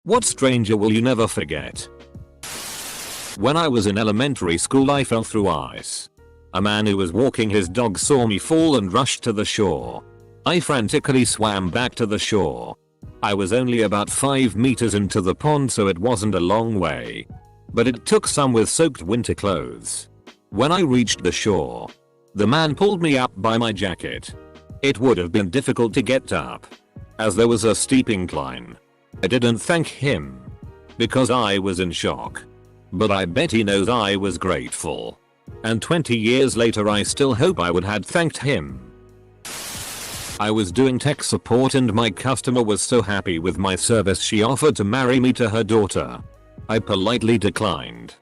What stranger will you never forget? When I was in elementary school I fell through ice. A man who was walking his dog saw me fall and rushed to the shore. I frantically swam back to the shore. I was only about 5 meters into the pond, so it wasn't a long way. But it took some with soaked winter clothes. When I reached the shore, the man pulled me up by my jacket. It would have been difficult to get up, as there was a steep incline. I didn't thank him, because I was in shock. But I bet he knows I was grateful. And 20 years later I still hope I would have thanked him. I was doing tech support and my customer was so happy with my service she offered to marry me to her daughter. I politely declined.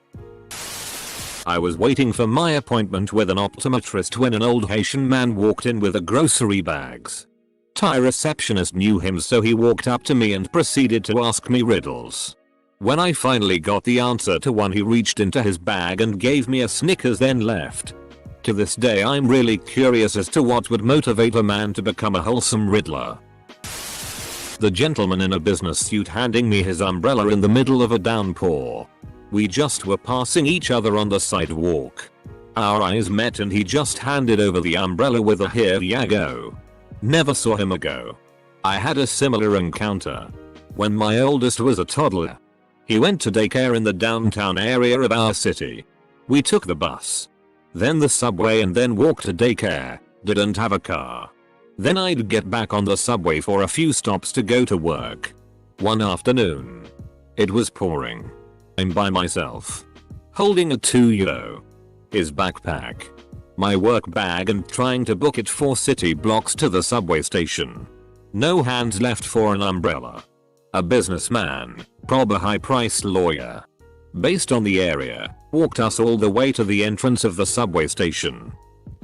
I was waiting for my appointment with an optometrist when an old Haitian man walked in with the grocery bags. Thai receptionist knew him, so he walked up to me and proceeded to ask me riddles. When I finally got the answer to one, he reached into his bag and gave me a Snickers, then left. To this day I'm really curious as to what would motivate a man to become a wholesome riddler. The gentleman in a business suit handing me his umbrella in the middle of a downpour. We just were passing each other on the sidewalk. Our eyes met and he just handed over the umbrella with a "here ya go." Never saw him ago. I had a similar encounter when my oldest was a toddler. He went to daycare in the downtown area of our city. We took the bus, then the subway, and then walked to daycare. Didn't have a car. Then I'd get back on the subway for a few stops to go to work. One afternoon, it was pouring. I'm by myself, holding a 2 euro, his backpack, my work bag, and trying to book it 4 city blocks to the subway station. No hands left for an umbrella. A businessman, proper high-priced lawyer, based on the area, walked us all the way to the entrance of the subway station,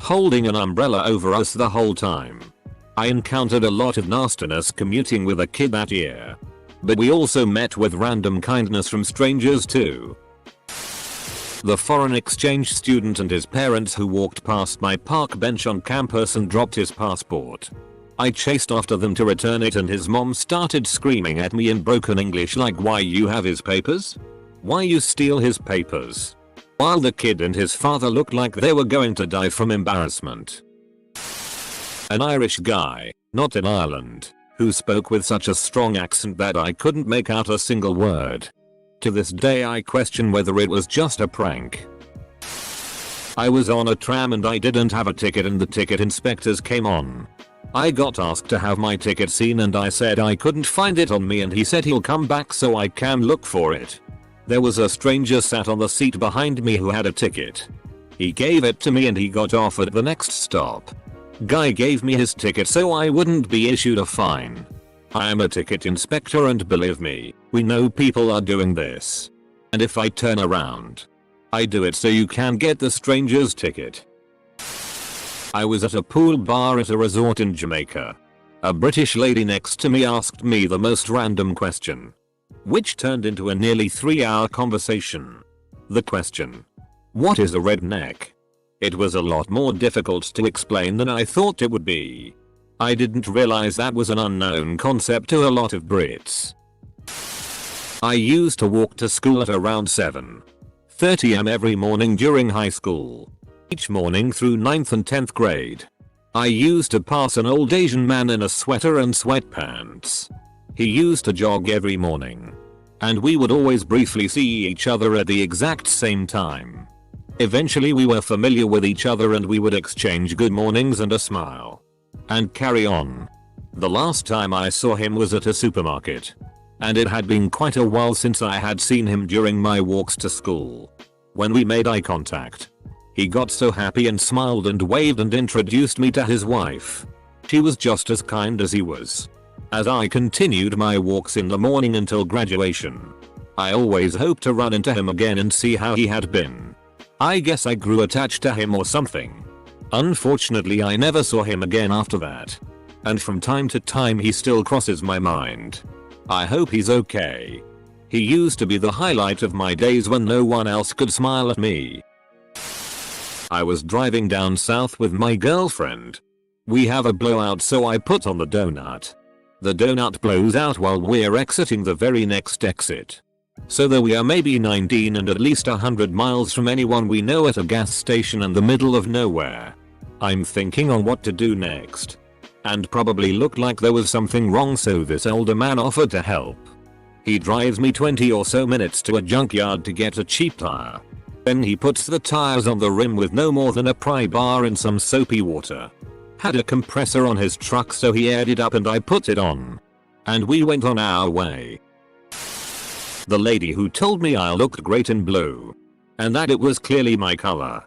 holding an umbrella over us the whole time. I encountered a lot of nastiness commuting with a kid that year, but we also met with random kindness from strangers too. The foreign exchange student and his parents who walked past my park bench on campus and dropped his passport. I chased after them to return it and his mom started screaming at me in broken English like, "Why you have his papers? Why you steal his papers?" While the kid and his father looked like they were going to die from embarrassment. An Irish guy, not in Ireland, who spoke with such a strong accent that I couldn't make out a single word. To this day I question whether it was just a prank. I was on a tram and I didn't have a ticket and the ticket inspectors came on. I got asked to have my ticket seen and I said I couldn't find it on me, and he said he'll come back so I can look for it. There was a stranger sat on the seat behind me who had a ticket. He gave it to me and he got off at the next stop. Guy gave me his ticket so I wouldn't be issued a fine. I am a ticket inspector and believe me, we know people are doing this. And if I turn around, I do it so you can get the stranger's ticket. I was at a pool bar at a resort in Jamaica. A British lady next to me asked me the most random question, which turned into a nearly 3-hour conversation. The question: what is a redneck? It was a lot more difficult to explain than I thought it would be. I didn't realize that was an unknown concept to a lot of Brits. I used to walk to school at around 7:30 am every morning during high school. Each morning through 9th and 10th grade. I used to pass an old Asian man in a sweater and sweatpants. He used to jog every morning, and we would always briefly see each other at the exact same time. Eventually we were familiar with each other and we would exchange good mornings and a smile, and carry on. The last time I saw him was at a supermarket, and it had been quite a while since I had seen him during my walks to school. When we made eye contact, he got so happy and smiled and waved and introduced me to his wife. She was just as kind as he was. As I continued my walks in the morning until graduation, I always hoped to run into him again and see how he had been. I guess I grew attached to him or something. Unfortunately I never saw him again after that. And from time to time he still crosses my mind. I hope he's okay. He used to be the highlight of my days when no one else could smile at me. I was driving down south with my girlfriend. We have a blowout so I put on the donut. The donut blows out while we're exiting the very next exit. So there we are, maybe 19 and at least 100 miles from anyone we know, at a gas station in the middle of nowhere. I'm thinking on what to do next. And probably looked like there was something wrong, so this older man offered to help. He drives me 20 or so minutes to a junkyard to get a cheap tire. Then he puts the tires on the rim with no more than a pry bar in some soapy water. Had a compressor on his truck, so he aired it up and I put it on. And we went on our way. The lady who told me I looked great in blue. And that it was clearly my color.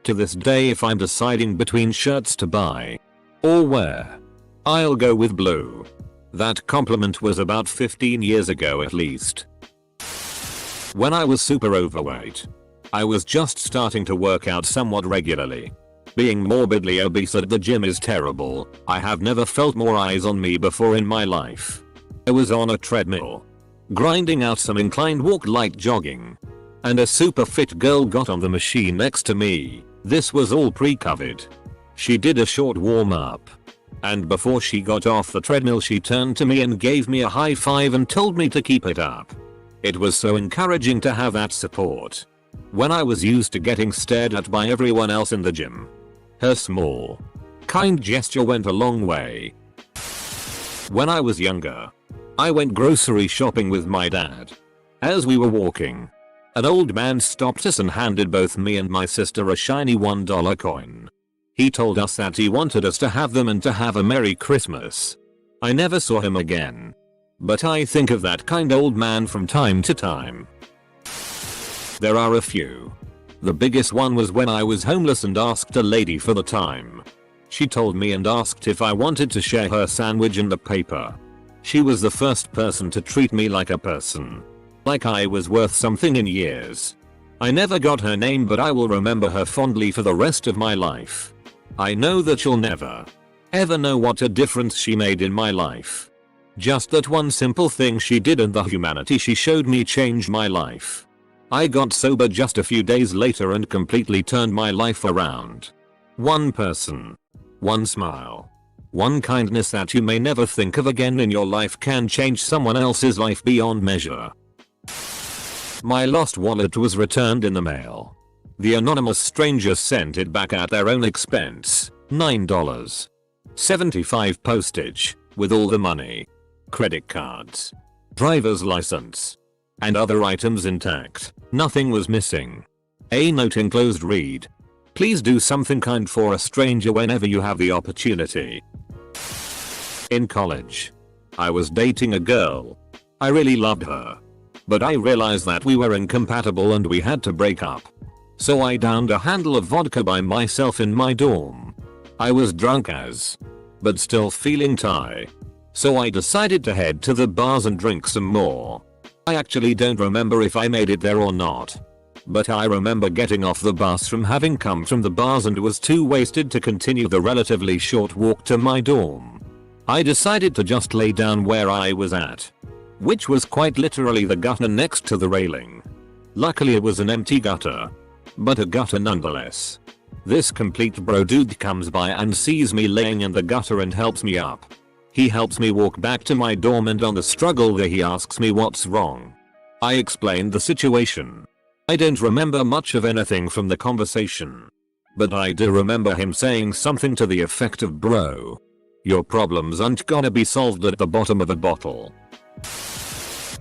To this day, if I'm deciding between shirts to buy or wear, I'll go with blue. That compliment was about 15 years ago at least. When I was super overweight, I was just starting to work out somewhat regularly. Being morbidly obese at the gym is terrible. I have never felt more eyes on me before in my life. I was on a treadmill, grinding out some inclined walk like jogging. And a super fit girl got on the machine next to me. This was all pre-COVID. She did a short warm up. And before she got off the treadmill, she turned to me and gave me a high five and told me to keep it up. It was so encouraging to have that support when I was used to getting stared at by everyone else in the gym. Her small, kind gesture went a long way. When I was younger, I went grocery shopping with my dad. As we were walking, an old man stopped us and handed both me and my sister a shiny $1 coin. He told us that he wanted us to have them and to have a Merry Christmas. I never saw him again. But I think of that kind old man from time to time. There are a few. The biggest one was when I was homeless and asked a lady for the time. She told me and asked if I wanted to share her sandwich and the paper. She was the first person to treat me like a person. Like I was worth something in years. I never got her name, but I will remember her fondly for the rest of my life. I know that you'll never, ever know what a difference she made in my life. Just that one simple thing she did and the humanity she showed me changed my life. I got sober just a few days later and completely turned my life around. One person, one smile, one kindness that you may never think of again in your life can change someone else's life beyond measure. My lost wallet was returned in the mail. The anonymous stranger sent it back at their own expense. $9.75 postage, with all the money, credit cards, driver's license, and other items intact. Nothing was missing. A note enclosed read, "Please do something kind for a stranger whenever you have the opportunity." In college, I was dating a girl. I really loved her. But I realized that we were incompatible and we had to break up. So I downed a handle of vodka by myself in my dorm. I was drunk as, but still feeling tired. So I decided to head to the bars and drink some more. I actually don't remember if I made it there or not. But I remember getting off the bus from having come from the bars and was too wasted to continue the relatively short walk to my dorm. I decided to just lay down where I was at, which was quite literally the gutter next to the railing. Luckily it was an empty gutter, but a gutter nonetheless. This complete bro dude comes by and sees me laying in the gutter and helps me up. He helps me walk back to my dorm, and on the struggle there he asks me what's wrong. I explained the situation. I don't remember much of anything from the conversation, but I do remember him saying something to the effect of, "Bro, your problems aren't gonna be solved at the bottom of a bottle."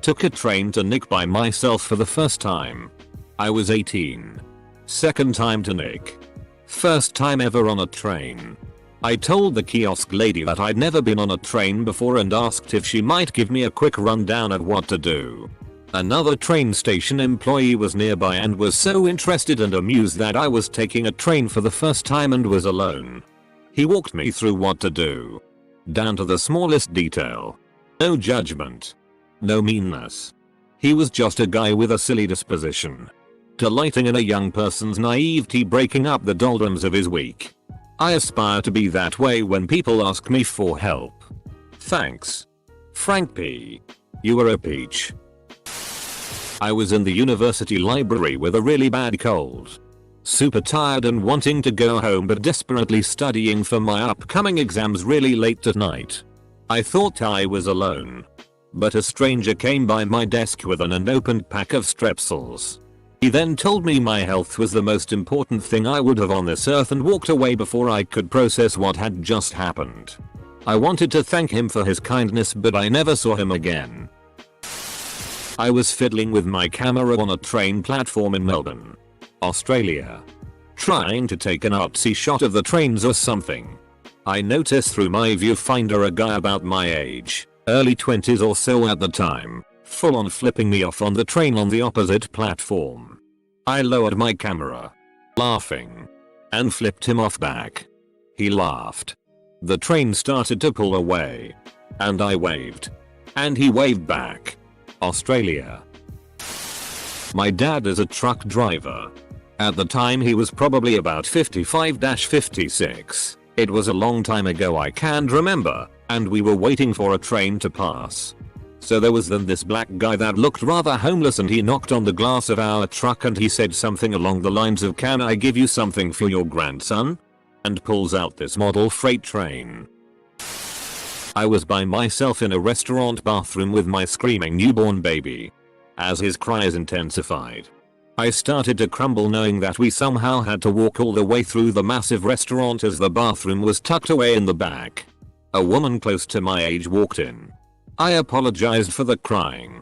Took a train to Nick by myself for the first time. I was 18. Second time to Nick. First time ever on a train. I told the kiosk lady that I'd never been on a train before and asked if she might give me a quick rundown of what to do. Another train station employee was nearby and was so interested and amused that I was taking a train for the first time and was alone. He walked me through what to do, down to the smallest detail. No judgment. No meanness. He was just a guy with a silly disposition, delighting in a young person's naivety, breaking up the doldrums of his week. I aspire to be that way when people ask me for help. Thanks. Frank P. You were a peach. I was in the university library with a really bad cold. Super tired and wanting to go home, but desperately studying for my upcoming exams really late at night. I thought I was alone. But a stranger came by my desk with an unopened pack of strepsils. He then told me my health was the most important thing I would have on this earth and walked away before I could process what had just happened. I wanted to thank him for his kindness, but I never saw him again. I was fiddling with my camera on a train platform in Melbourne, Australia, trying to take an artsy shot of the trains or something. I noticed through my viewfinder a guy about my age, early 20s or so at the time, full on flipping me off on the train on the opposite platform. I lowered my camera, laughing, and flipped him off back. He laughed. The train started to pull away, and I waved, and he waved back. Australia. My dad is a truck driver. At the time he was probably about 55-56. It was a long time ago, I can't remember, and we were waiting for a train to pass. So there was then this black guy that looked rather homeless, and he knocked on the glass of our truck and he said something along the lines of, "Can I give you something for your grandson?" And pulls out this model freight train. I was by myself in a restaurant bathroom with my screaming newborn baby. As his cries intensified, I started to crumble, knowing that we somehow had to walk all the way through the massive restaurant as the bathroom was tucked away in the back. A woman close to my age walked in. I apologized for the crying,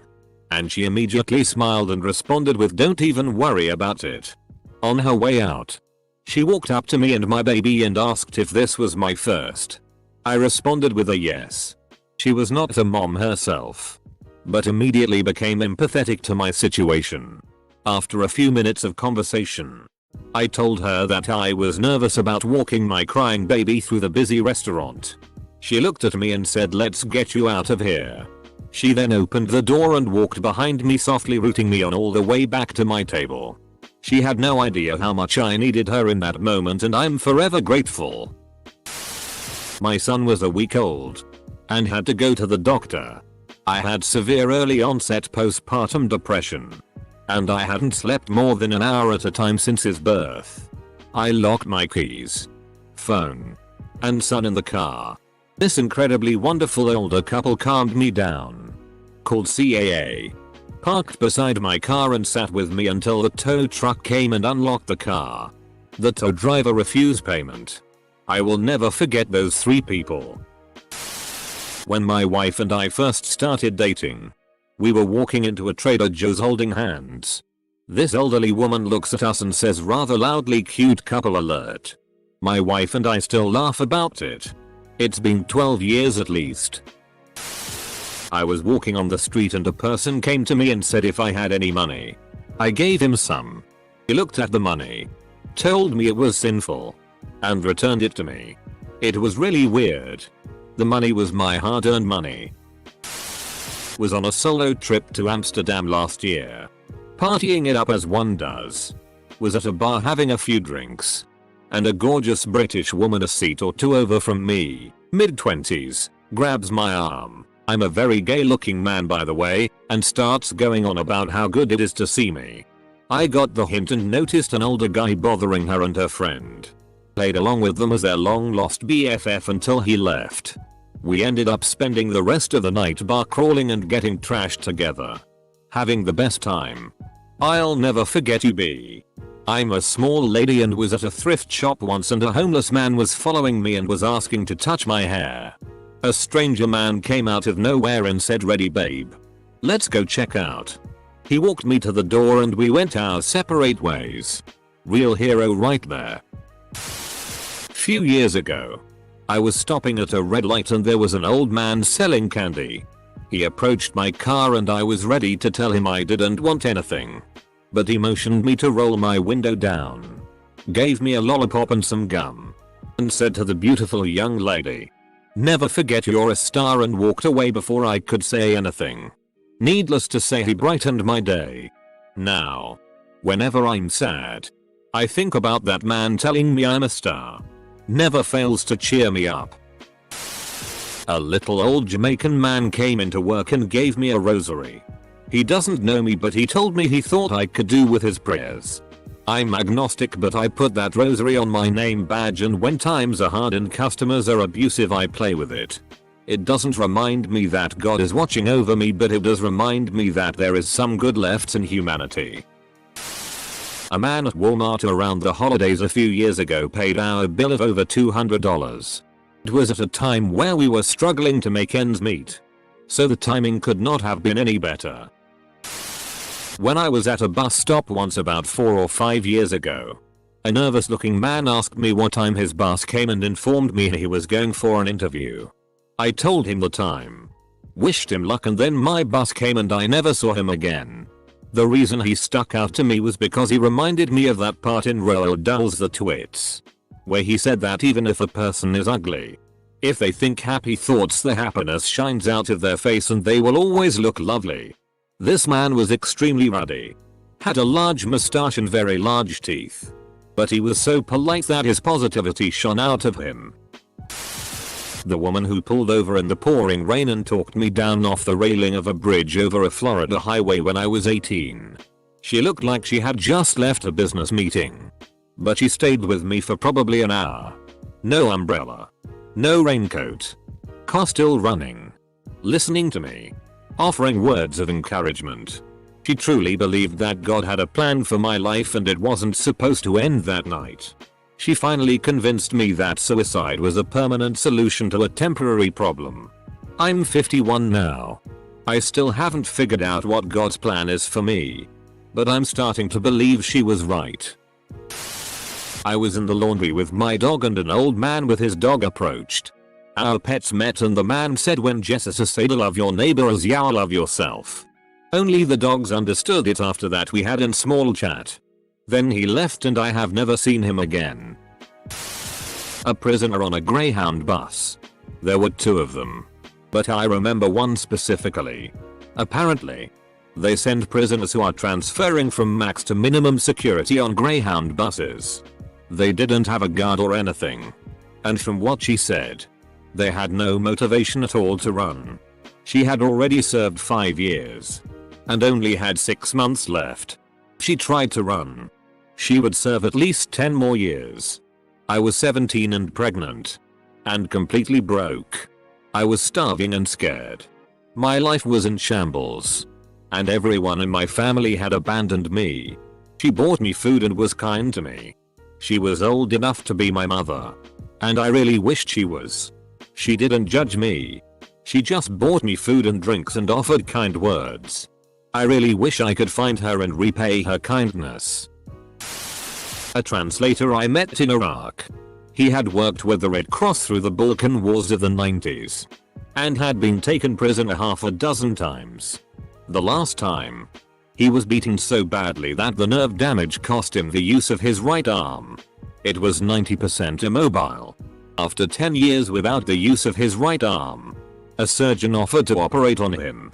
and she immediately smiled and responded with, "Don't even worry about it." On her way out, she walked up to me and my baby and asked if this was my first. I responded with a yes. She was not a mom herself, but immediately became empathetic to my situation. After a few minutes of conversation, I told her that I was nervous about walking my crying baby through the busy restaurant. She looked at me and said, "Let's get you out of here." She then opened the door and walked behind me, softly rooting me on all the way back to my table. She had no idea how much I needed her in that moment, and I'm forever grateful. My son was a week old and had to go to the doctor. I had severe early onset postpartum depression, and I hadn't slept more than an hour at a time since his birth. I locked my keys, phone, and son in the car. This incredibly wonderful older couple calmed me down, called CAA, parked beside my car and sat with me until the tow truck came and unlocked the car. The tow driver refused payment. I will never forget those three people. When my wife and I first started dating, we were walking into a Trader Joe's holding hands. This elderly woman looks at us and says rather loudly, "Cute couple alert." My wife and I still laugh about it. It's been 12 years at least. I was walking on the street and a person came to me and said if I had any money. I gave him some. He looked at the money, told me it was sinful, and returned it to me. It was really weird. The money was my hard-earned money. Was on a solo trip to Amsterdam last year, partying it up as one does. Was at a bar having a few drinks, and a gorgeous British woman a seat or two over from me, mid-20s, grabs my arm. I'm a very gay looking man, by the way, and starts going on about how good it is to see me. I got the hint and noticed an older guy bothering her and her friend. Played along with them as their long lost BFF until he left. We ended up spending the rest of the night bar crawling and getting trashed together. Having the best time. I'll never forget you. I'm a small lady and was at a thrift shop once, and a homeless man was following me and was asking to touch my hair. A stranger man came out of nowhere and said, "Ready babe? Let's go check out." He walked me to the door and we went our separate ways. Real hero right there. Few years ago, I was stopping at a red light and there was an old man selling candy. He approached my car and I was ready to tell him I didn't want anything, but he motioned me to roll my window down, gave me a lollipop and some gum, and said to the beautiful young lady, "Never forget you're a star," and walked away before I could say anything. Needless to say, he brightened my day. Now, whenever I'm sad, I think about that man telling me I'm a star. Never fails to cheer me up. A little old Jamaican man came into work and gave me a rosary. He doesn't know me, but he told me he thought I could do with his prayers. I'm agnostic, but I put that rosary on my name badge, and when times are hard and customers are abusive, I play with it. It doesn't remind me that God is watching over me, but it does remind me that there is some good left in humanity. A man at Walmart around the holidays a few years ago paid our bill of over $200. It was at a time where we were struggling to make ends meet. So the timing could not have been any better. When I was at a bus stop once about 4 or 5 years ago, a nervous looking man asked me what time his bus came and informed me he was going for an interview. I told him the time, wished him luck, and then my bus came and I never saw him again. The reason he stuck out to me was because he reminded me of that part in Roald Dahl's The Twits, where he said that even if a person is ugly, if they think happy thoughts, the happiness shines out of their face and they will always look lovely. This man was extremely ruddy, had a large moustache and very large teeth, but he was so polite that his positivity shone out of him. The woman who pulled over in the pouring rain and talked me down off the railing of a bridge over a Florida highway when I was 18. She looked like she had just left a business meeting, but she stayed with me for probably an hour. No umbrella, no raincoat, car still running, listening to me, offering words of encouragement. She truly believed that God had a plan for my life and it wasn't supposed to end that night. She finally convinced me that suicide was a permanent solution to a temporary problem. I'm 51 now. I still haven't figured out what God's plan is for me, but I'm starting to believe she was right. I was in the laundry with my dog and an old man with his dog approached. Our pets met and the man said, when Jesus said love your neighbor as you love yourself. Only the dogs understood it. After that we had a small chat. Then he left and I have never seen him again. A prisoner on a Greyhound bus. There were 2 of them, but I remember one specifically. Apparently, they send prisoners who are transferring from max to minimum security on Greyhound buses. They didn't have a guard or anything. And from what she said, they had no motivation at all to run. She had already served 5 years and only had 6 months left. She tried to run. She would serve at least 10 more years. I was 17 and pregnant, and completely broke. I was starving and scared. My life was in shambles, and everyone in my family had abandoned me. She bought me food and was kind to me. She was old enough to be my mother, and I really wished she was. She didn't judge me. She just bought me food and drinks and offered kind words. I really wish I could find her and repay her kindness. A translator I met in Iraq. He had worked with the Red Cross through the Balkan Wars of the 90s and had been taken prisoner half a dozen times. The last time, he was beaten so badly that the nerve damage cost him the use of his right arm. It was 90% immobile. After 10 years without the use of his right arm, a surgeon offered to operate on him,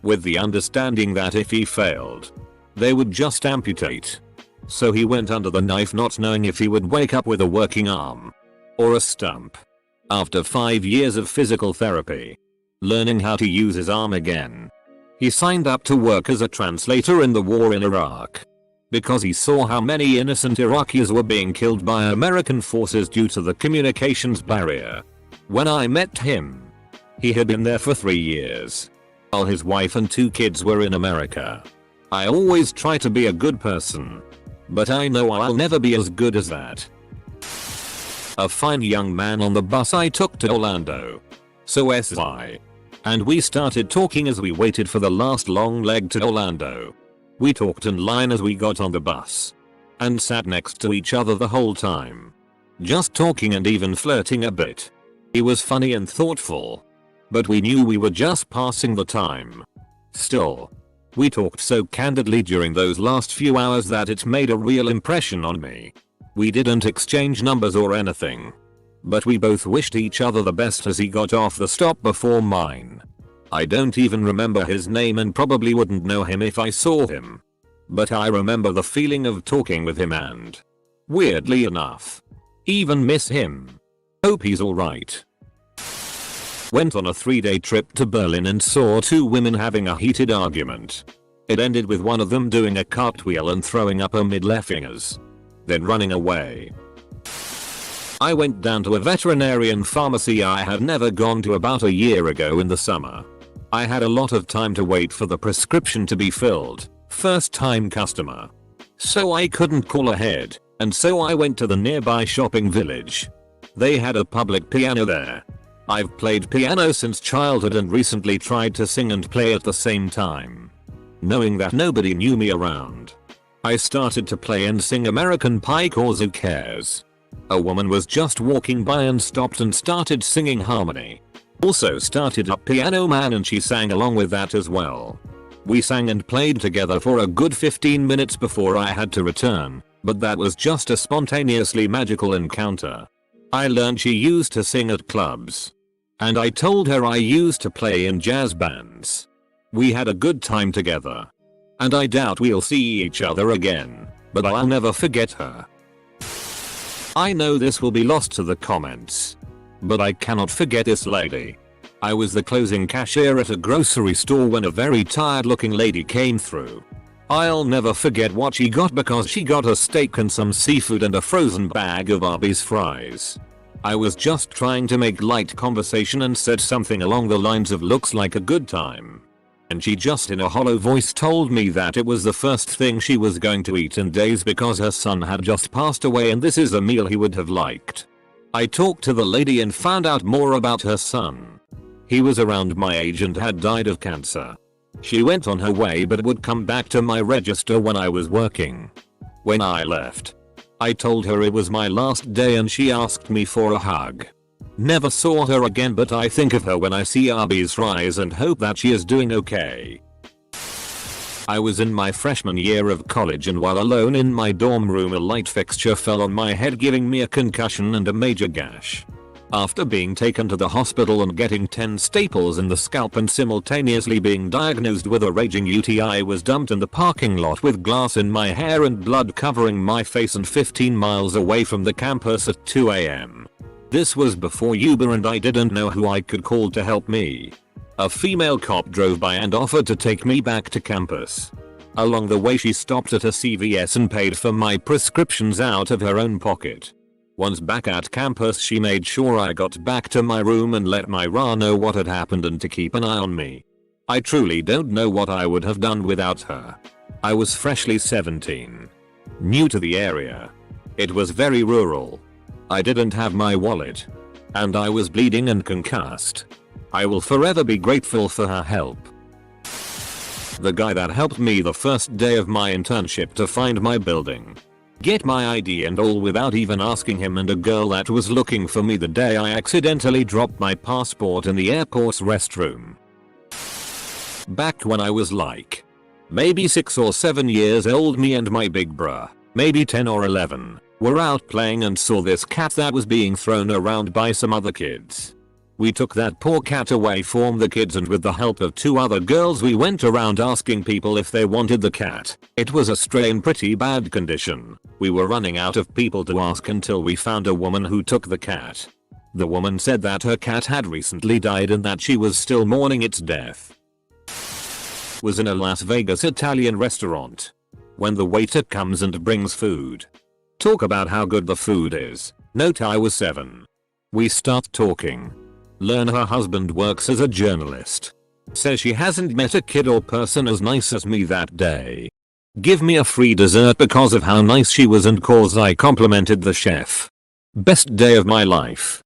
with the understanding that if he failed, they would just amputate. So he went under the knife, not knowing if he would wake up with a working arm or a stump. After 5 years of physical therapy, learning how to use his arm again, he signed up to work as a translator in the war in Iraq, because he saw how many innocent Iraqis were being killed by American forces due to the communications barrier. When I met him, he had been there for 3 years, while his wife and 2 kids were in America. I always try to be a good person, but I know I'll never be as good as that. A fine young man on the bus I took to Orlando. So SI. And we started talking as we waited for the last long leg to Orlando. We talked in line as we got on the bus, and sat next to each other the whole time, just talking and even flirting a bit. He was funny and thoughtful, but we knew we were just passing the time. Still, we talked so candidly during those last few hours that it made a real impression on me. We didn't exchange numbers or anything, but we both wished each other the best as he got off the stop before mine. I don't even remember his name and probably wouldn't know him if I saw him, but I remember the feeling of talking with him and, weirdly enough, even miss him. Hope he's alright. Went on a 3-day trip to Berlin and saw 2 women having a heated argument. It ended with one of them doing a cartwheel and throwing up her mid-left fingers, then running away. I went down to a veterinarian pharmacy I had never gone to about a year ago in the summer. I had a lot of time to wait for the prescription to be filled. First time customer. So I couldn't call ahead, and so I went to the nearby shopping village. They had a public piano there. I've played piano since childhood and recently tried to sing and play at the same time. Knowing that nobody knew me around, I started to play and sing American Pie 'Cause Who Cares. A woman was just walking by and stopped and started singing harmony. Also started up Piano Man and she sang along with that as well. We sang and played together for a good 15 minutes before I had to return, but that was just a spontaneously magical encounter. I learned she used to sing at clubs. And I told her I used to play in jazz bands. We had a good time together. And I doubt we'll see each other again, but I'll never forget her. I know this will be lost to the comments, but I cannot forget this lady. I was the closing cashier at a grocery store when a very tired looking lady came through. I'll never forget what she got because she got a steak and some seafood and a frozen bag of Arby's fries. I was just trying to make light conversation and said something along the lines of looks like a good time. And she just in a hollow voice told me that it was the first thing she was going to eat in days because her son had just passed away and this is a meal he would have liked. I talked to the lady and found out more about her son. He was around my age and had died of cancer. She went on her way but would come back to my register when I was working. When I left, I told her it was my last day and she asked me for a hug. Never saw her again but I think of her when I see Arby's fries and hope that she is doing okay. I was in my freshman year of college and while alone in my dorm room a light fixture fell on my head giving me a concussion and a major gash. After being taken to the hospital and getting 10 staples in the scalp and simultaneously being diagnosed with a raging UTI, I was dumped in the parking lot with glass in my hair and blood covering my face and 15 miles away from the campus at 2 AM. This was before Uber and I didn't know who I could call to help me. A female cop drove by and offered to take me back to campus. Along the way she stopped at a CVS and paid for my prescriptions out of her own pocket. Once back at campus she made sure I got back to my room and let my RA know what had happened and to keep an eye on me. I truly don't know what I would have done without her. I was freshly 17. New to the area. It was very rural. I didn't have my wallet. And I was bleeding and concussed. I will forever be grateful for her help. The guy that helped me the first day of my internship to find my building, get my ID and all without even asking him, and a girl that was looking for me the day I accidentally dropped my passport in the airport's restroom. Back when I was like maybe 6 or 7 years old, me and my big bruh, maybe 10 or 11, were out playing and saw this cat that was being thrown around by some other kids. We took that poor cat away from the kids and with the help of 2 other girls we went around asking people if they wanted the cat. It was a stray in pretty bad condition. We were running out of people to ask until we found a woman who took the cat. The woman said that her cat had recently died and that she was still mourning its death. Was in a Las Vegas Italian restaurant. When the waiter comes and brings food, talk about how good the food is. Note I was 7. We start talking. Learn her husband works as a journalist. Says she hasn't met a kid or person as nice as me that day. Give me a free dessert because of how nice she was and cause I complimented the chef. Best day of my life.